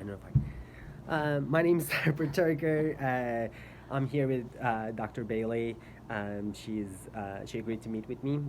identify. My name is Patricker. I'm here with Dr. Bailey. She agreed to meet with me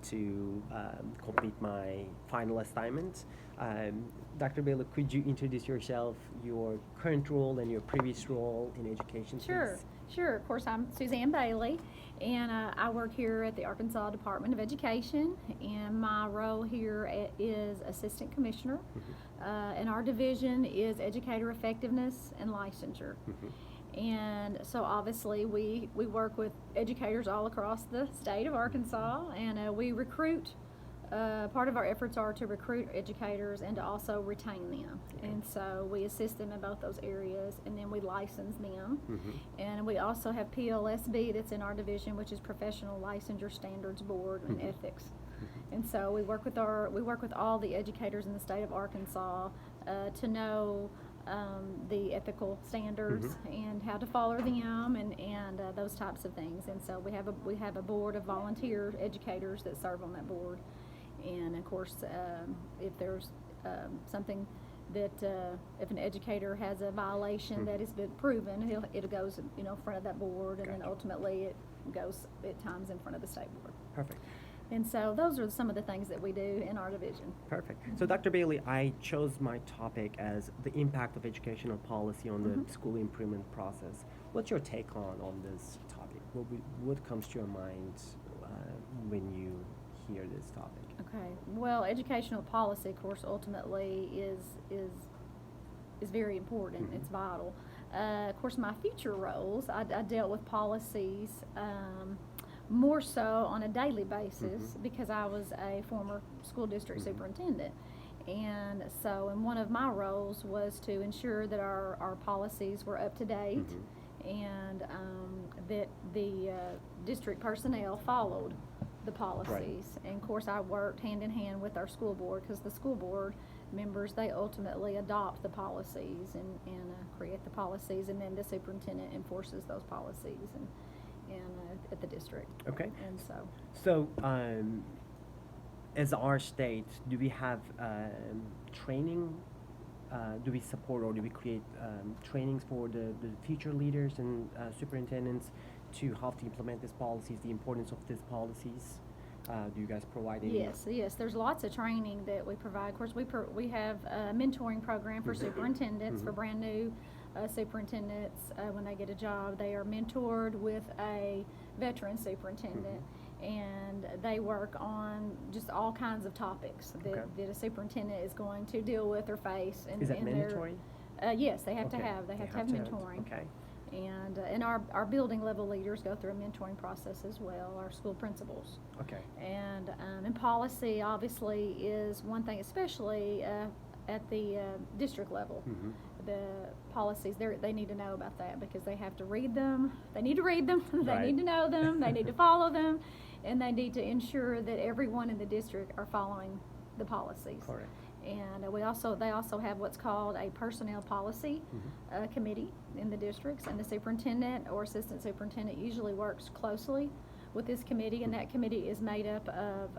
to complete my final assignment. Dr. Bailey, could you introduce yourself, your current role, and your previous role in education, Sure, please? sure. Of course, I'm Suzanne Bailey, and I work here at the Arkansas Department of Education, and my role here is Assistant Commissioner, and our division is Educator Effectiveness and Licensure. And so obviously we work with educators all across the state of Arkansas, and we recruit. Part of our efforts are to recruit educators and to also retain them. And so we assist them in both those areas, and then we license them. And we also have PLSB that's in our division, which is Professional Licensure Standards Board and Ethics. And so we work with all the educators in the state of Arkansas to know the ethical standards and how to follow them and those types of things. And so we have a board of volunteer educators that serve on that board. And of course, if there's something that if an educator has a violation that has been proven, it goes in front of that board, and then ultimately it goes at times in front of the state board. Perfect. And so those are some of the things that we do in our division. Perfect. So, Dr. Bailey, I chose my topic as the impact of educational policy on the school improvement process. What's your take on this topic? What comes to your mind when you hear this topic? Okay. Well, educational policy, of course, ultimately is very important. It's vital. Of course, my future roles, I dealt with policies more so on a daily basis because I was a former school district superintendent. And so, and one of my roles was to ensure that our policies were up to date and that the district personnel followed the policies. And of course, I worked hand in hand with our school board because the school board members, they ultimately adopt the policies and create the policies, and then the superintendent enforces those policies and at the district. Okay. And So, as our state, do we have training? Do we support or do we create trainings for the future leaders and superintendents to help to implement these policies, the importance of these policies? Do you guys provide any? Yes. There's lots of training that we provide. Of course, we have a mentoring program for superintendents, for brand new superintendents. When they get a job, they are mentored with a veteran superintendent, and they work on just all kinds of topics that a superintendent is going to deal with or face. Is that mandatory? Yes, they have to have mentoring. Okay. And our building level leaders go through a mentoring process as well, our school principals. Okay. And policy obviously is one thing, especially at the district level. The policies, they need to know about that because they have to read them. They need to read them. They need to know them. They need to follow them, and they need to ensure that everyone in the district are following the policies. Correct. And they also have what's called a personnel policy committee in the districts, and the superintendent or assistant superintendent usually works closely with this committee, and that committee is made up of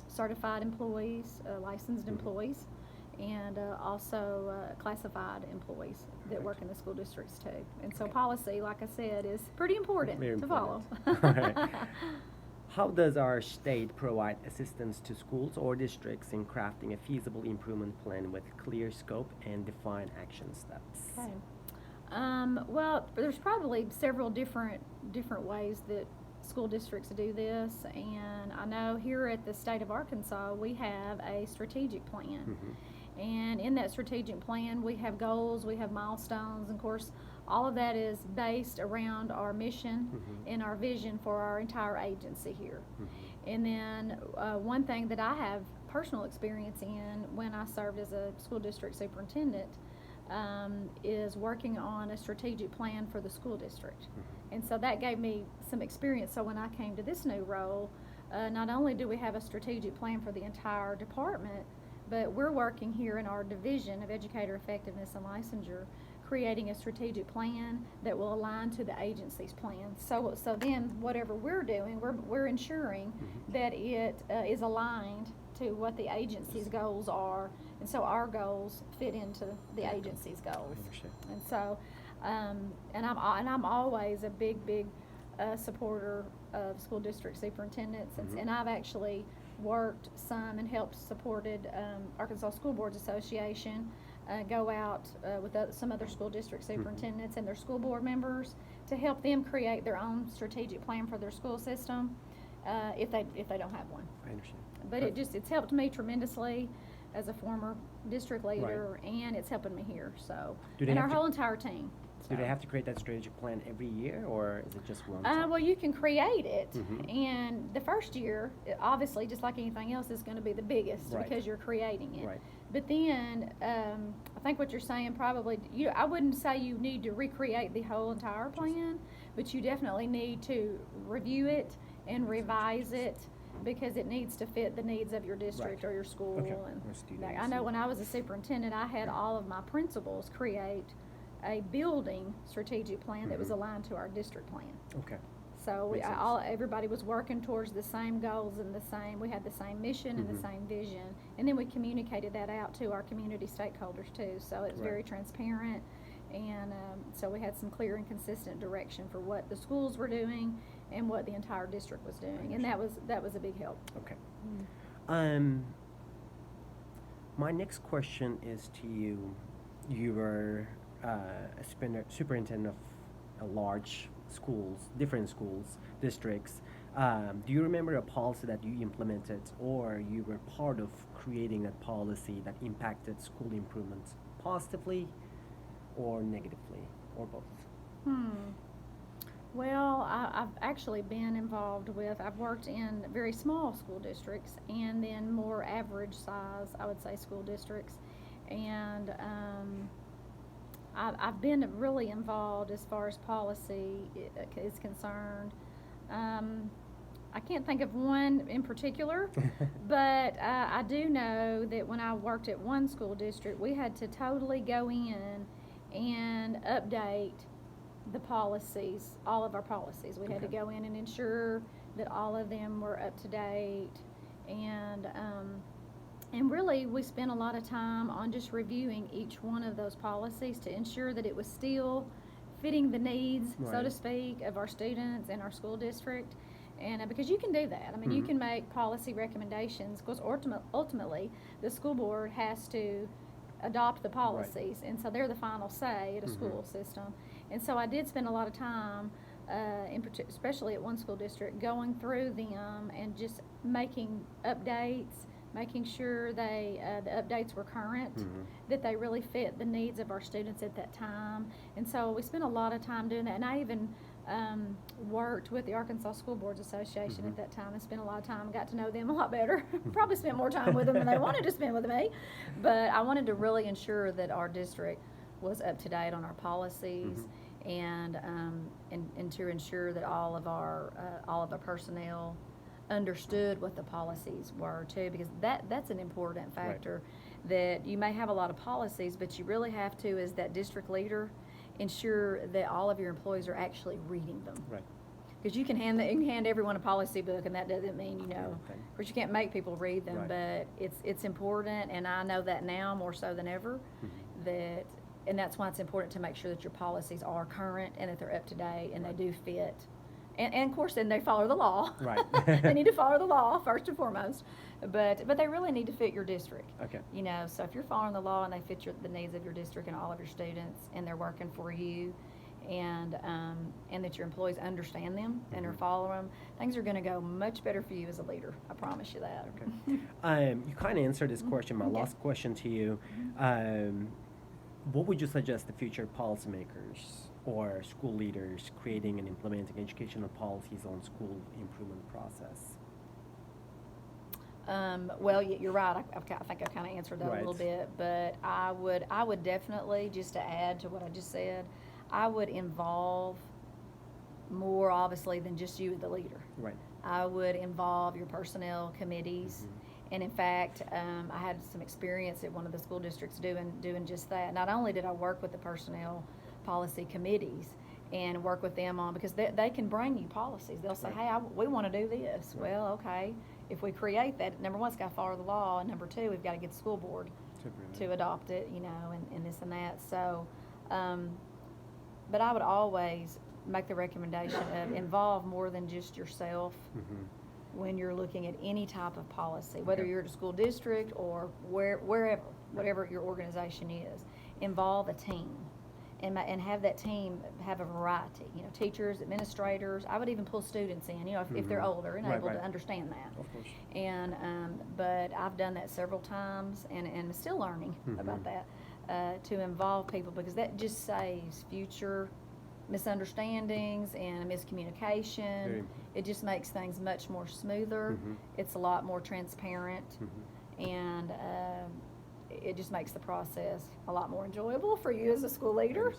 certified employees, licensed employees, and also classified employees that work in the school districts too. And so policy, like I said, is pretty important to follow. How does our state provide assistance to schools or districts in crafting a feasible improvement plan with clear scope and defined action steps? Okay. Well, there's probably several different ways that school districts do this, and I know here at the state of Arkansas we have a strategic plan. And in that strategic plan, we have goals, we have milestones, and of course, all of that is based around our mission and our vision for our entire agency here. And then one thing that I have personal experience in when I served as a school district superintendent is working on a strategic plan for the school district. And so that gave me some experience. So when I came to this new role, not only do we have a strategic plan for the entire department, but we're working here in our division of Educator Effectiveness and Licensure, creating a strategic plan that will align to the agency's plan. So then whatever we're doing, we're ensuring that it is aligned to what the agency's goals are And so our goals fit into the agency's goals. I understand. And so, and I'm always a big supporter of school district superintendents, and I've actually worked some and helped supported Arkansas School Boards Association go out with some other school district superintendents and their school board members to help them create their own strategic plan for their school system if they don't have one. I understand. But it's helped me tremendously as a former district leader, and it's helping me here. So, and our whole entire team. Do they have to create that strategic plan every year, or is it just one time? Well, you can create it, and the first year, obviously, just like anything else, is going to be the biggest because you're creating it. Right. But then, I think what you're saying probably, I wouldn't say you need to recreate the whole entire plan, but you definitely need to review it and revise it because it needs to fit the needs of your district or your school. Okay. And I know when I was a superintendent, I had all of my principals create a building strategic plan that was aligned to our district plan. Okay. So everybody was working towards the same goals and we had the same mission and the same vision. And then we communicated that out to our community stakeholders too. So it was very transparent. And so we had some clear and consistent direction for what the schools were doing and what the entire district was doing. And that was a big help. Okay. My next question is to you. You were a superintendent of a large schools, different schools, districts. Do you remember a policy that you implemented or you were part of creating that policy that impacted school improvements positively or negatively or both? Well, I've actually been involved I've worked in very small school districts and then more average size, I would say, school districts. And I've been really involved as far as policy is concerned. I can't think of one in particular, but I do know that when I worked at one school district, we had to totally go in and update the policies, all of our policies. We had to go in and ensure that all of them were up to date, and really we spent a lot of time on just reviewing each one of those policies to ensure that it was still fitting the needs, so to speak, of our students and our school district. And because you can do that. I mean, you can make policy recommendations because ultimately the school board has to adopt the policies, and so they're the final say at a school system. And so I did spend a lot of time, especially at one school district, going through them and just making updates, making sure the updates were current, that they really fit the needs of our students at that time. And so we spent a lot of time doing that. And I even worked with the Arkansas School Boards Association at that time and spent a lot of time, got to know them a lot better. Probably spent more time with them than they wanted to spend with me. But I wanted to really ensure that our district was up to date on our policies and to ensure that all of our personnel understood what the policies were too, because that's an important factor. That you may have a lot of policies, but you really have to, as that district leader, ensure that all of your employees are actually reading them. Right. Because you can hand everyone a policy book, and that doesn't mean, of course you can't make people read them, but it's important, and I know that now more so than ever, and that's why it's important to make sure that your policies are current and that they're up to date and they do fit. And of course, then they follow the law. Right. They need to follow the law first and foremost, but they really need to fit your district. Okay. So if you're following the law and they fit the needs of your district and all of your students, and they're working for you, and that your employees understand them and are following them, things are going to go much better for you as a leader. I promise you that. Okay. You kind of answered this question. My last question to you: what would you suggest the future policymakers or school leaders creating and implementing educational policies on school improvement process? Well, you're right. I think I kind of answered that a little bit, but I would definitely, just to add to what I just said, I would involve more, obviously, than just you, the leader. Right. I would involve your personnel committees. And in fact, I had some experience at one of the school districts doing just that. Not only did I work with the personnel policy committees and work with them on, because they can bring you policies. They'll say, hey, we want to do this. Well, okay, if we create that, number one, it's got to follow the law, and number two, we've got to get the school board to adopt it, and this and that. So, but I would always make the recommendation of involve more than just yourself when you're looking at any type of policy, whether you're at a school district or wherever, whatever your organization is. Involve a team. And have that team have a variety, teachers, administrators. I would even pull students in, if they're older and able to understand that. Of course. And but I've done that several times, and I'm still learning about that, to involve people, because that just saves future misunderstandings and miscommunication. It just makes things much more smoother. It's a lot more transparent, and it just makes the process a lot more enjoyable for you as a school leader.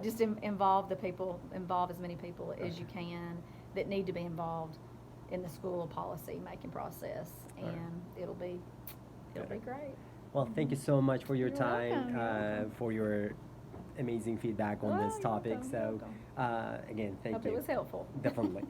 Just involve as many people as you can that need to be involved in the school policy making process, and it'll be great. Well, thank you so much for your You're time, welcome. for your amazing feedback on this You're topic. welcome, So, you're welcome. again, thank Hope you. it was helpful. Definitely.